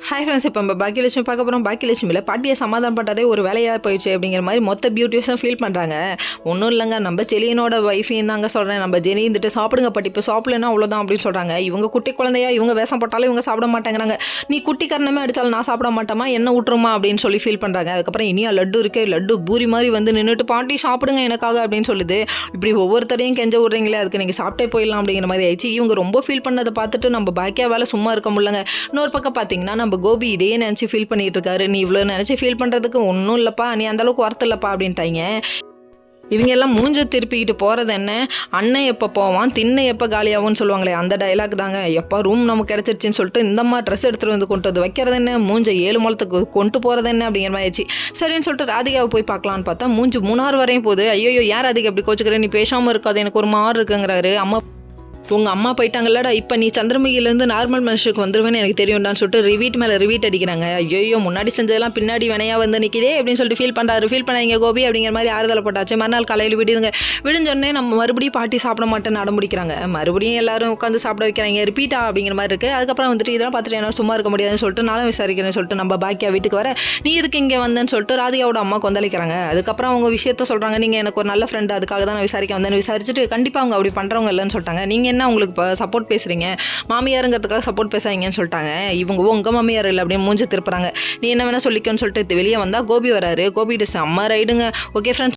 Hi friends, இப்போ நம்ம பாக்கியலட்சுமி பார்க்க போகிறோம். பாக்கியலட்சுமியில் பாட்டியை சமாதானப்பட்டதே ஒரு வேலையாக போயிடுச்சு அப்படிங்கிற மாதிரி மொத்த பியூட்டிஸும் ஃபீல் பண்ணுறாங்க. ஒன்றும் இல்லைங்க, நம்ம செலியனோட ஒய்ஃபையும் தாங்க சொல்கிறேன். நம்ம ஜெனி இருந்துட்டு சாப்பிடுங்க பாட்டி, இப்போ சாப்பிடலன்னா அவ்வளோதான் அப்படின்னு சொல்கிறாங்க. இவங்க குட்டி குழந்தையா, இவங்க வேஷம் போட்டாலும் இவங்க சாப்பிட மாட்டேங்கிறாங்க. நீ குட்டி காரணமே அடித்தாலும் நான் சாப்பிட மாட்டேமா, என்ன விட்டுருமா அப்படின்னு சொல்லி ஃபீல் பண்ணுறாங்க. அதுக்கப்புறம் இனியா லட்டு இருக்கே, லட்டு பூரி மாதிரி வந்து நின்றுட்டு பாட்டி சாப்பிடுங்க எனக்காக அப்படின்னு சொல்லுது. இப்படி ஒவ்வொருத்தரையும் கெஞ்ச விட்றீங்களே, அதுக்கு நீங்கள் சாப்பிட்டே போயிடலாம் அப்படிங்கிற மாதிரி ஆயிடுச்சு. இவங்க ரொம்ப ஃபீல் பண்ணதை பார்த்துட்டு நம்ம பாக்கியா வேலை சும்மா இருக்க முடியலங்க. இன்னொரு பக்கம் பார்த்தீங்கன்னா நம்ம கோபி இதே நினச்சி ஃபீல் பண்ணிட்டு இருக்காரு. நீ இவ்வளோ நினச்சி ஃபீல் பண்ணுறதுக்கு ஒன்றும் இல்லைப்பா, நீ அந்தளவுக்கு ஒர்த்து இல்லைப்பா அப்படின்ட்டாங்க. இவங்க எல்லாம் மூஞ்ச திருப்பிக்கிட்டு போகிறது என்ன, அண்ணன் எப்போ போவான் தின்ன எப்போ காலியாகும்னு சொல்லுவாங்களே, அந்த டைலாக் தாங்க. எப்போ ரூம் நமக்கு கிடச்சிருச்சின்னு சொல்லிட்டு இந்தம்மா ட்ரெஸ் எடுத்துகிட்டு வந்து கொண்டு வந்து வைக்கிறது என்ன, மூஞ்ச 7 முழத்துக்கு கொண்டு போகிறது என்ன அப்படிங்கிற மாதிரி ஆயிடுச்சு. சரின்னு சொல்லிட்டு ராதிகாவை போய் பார்க்கலான்னு பார்த்தா மூஞ்சு 3 வரையும் போகுது. ஐயோ யார் ராதிகா அப்படி கோச்சுக்கிறேன், நீ பேசாமல் இருக்காது, எனக்கு ஒரு மாதிரி இருக்குங்கிறாரு. உங்கள் அம்மா போயிட்டாங்கல்லடா, இப்போ நீ சந்திரமுகிலேருந்து நார்மல் மனுஷனுக்கு வந்துடுவேன்னு எனக்கு தெரியும்டான்னு சொல்லிட்டு ரிவீட் மேலே ரிவீட் அடிக்கிறாங்க. ஐயோ முன்னாடி செஞ்சதெல்லாம் பின்னாடி வினையாக வந்து நிற்கிதே அப்படின்னு சொல்லிட்டு ஃபீல் பண்ணுறாரு. ஃபீல் பண்ணாங்க கோபி அப்படிங்கிற மாதிரி ஆறுதலை போட்டாச்சு. மறுநாள் காலையில் விடுதுங்க. விடுஞ்சோடனே நம்ம மறுபடியும் பாட்டி சாப்பிட மாட்டேன்னு அடம்பிடிக்கிறாங்க. மறுபடியும் எல்லாரும் உட்காந்து சாப்பிட வைக்கிறாங்க. ரிப்பீட்டா அப்படிங்கிற மாதிரி இருக்குது. அதுக்கப்புறம் வந்துட்டு இதெல்லாம் பார்த்துட்டு என்னால் சும்மா இருக்க முடியாதுன்னு சொல்லிட்டு நானும் விசாரிக்கிறேன்னு சொல்லிட்டு நம்ம பாக்கியா வீட்டுக்கு வர, நீ இதுக்கு இங்கே வந்தேன்னு சொல்லிட்டு ராதிகாவோட அம்மா கொந்தளிக்கிறாங்க. அதுக்கப்புறம் அவங்க விஷயத்த சொல்கிறாங்க. நீங்கள் எனக்கு ஒரு நல்ல ஃப்ரெண்டு, அதுக்காக தான் நான் விசாரிக்க வந்தேன்னு விசாரிச்சுட்டு கண்டிப்பாக அவங்க அப்படி பண்ணுறவங்க இல்லைன்னு சொல்லிட்டாங்க. நீங்கள் என்ன உங்களுக்கு சப்போர்ட் பேசுகிறீங்க, மாமியாருங்கிறதுக்காக சப்போர்ட் பேசாதீங்கன்னு சொல்லிட்டாங்க. இவங்க உங்கள் மாமியார் இல்லை அப்படின்னு மூஞ்சி திருப்புறாங்க. நீ என்ன வேணால் சொல்லிக்கோன்னு சொல்லிட்டு வெளியே வந்தால் கோபி வராரு. கோபிட்டு செம்ம ரைடுங்க. Okay friends.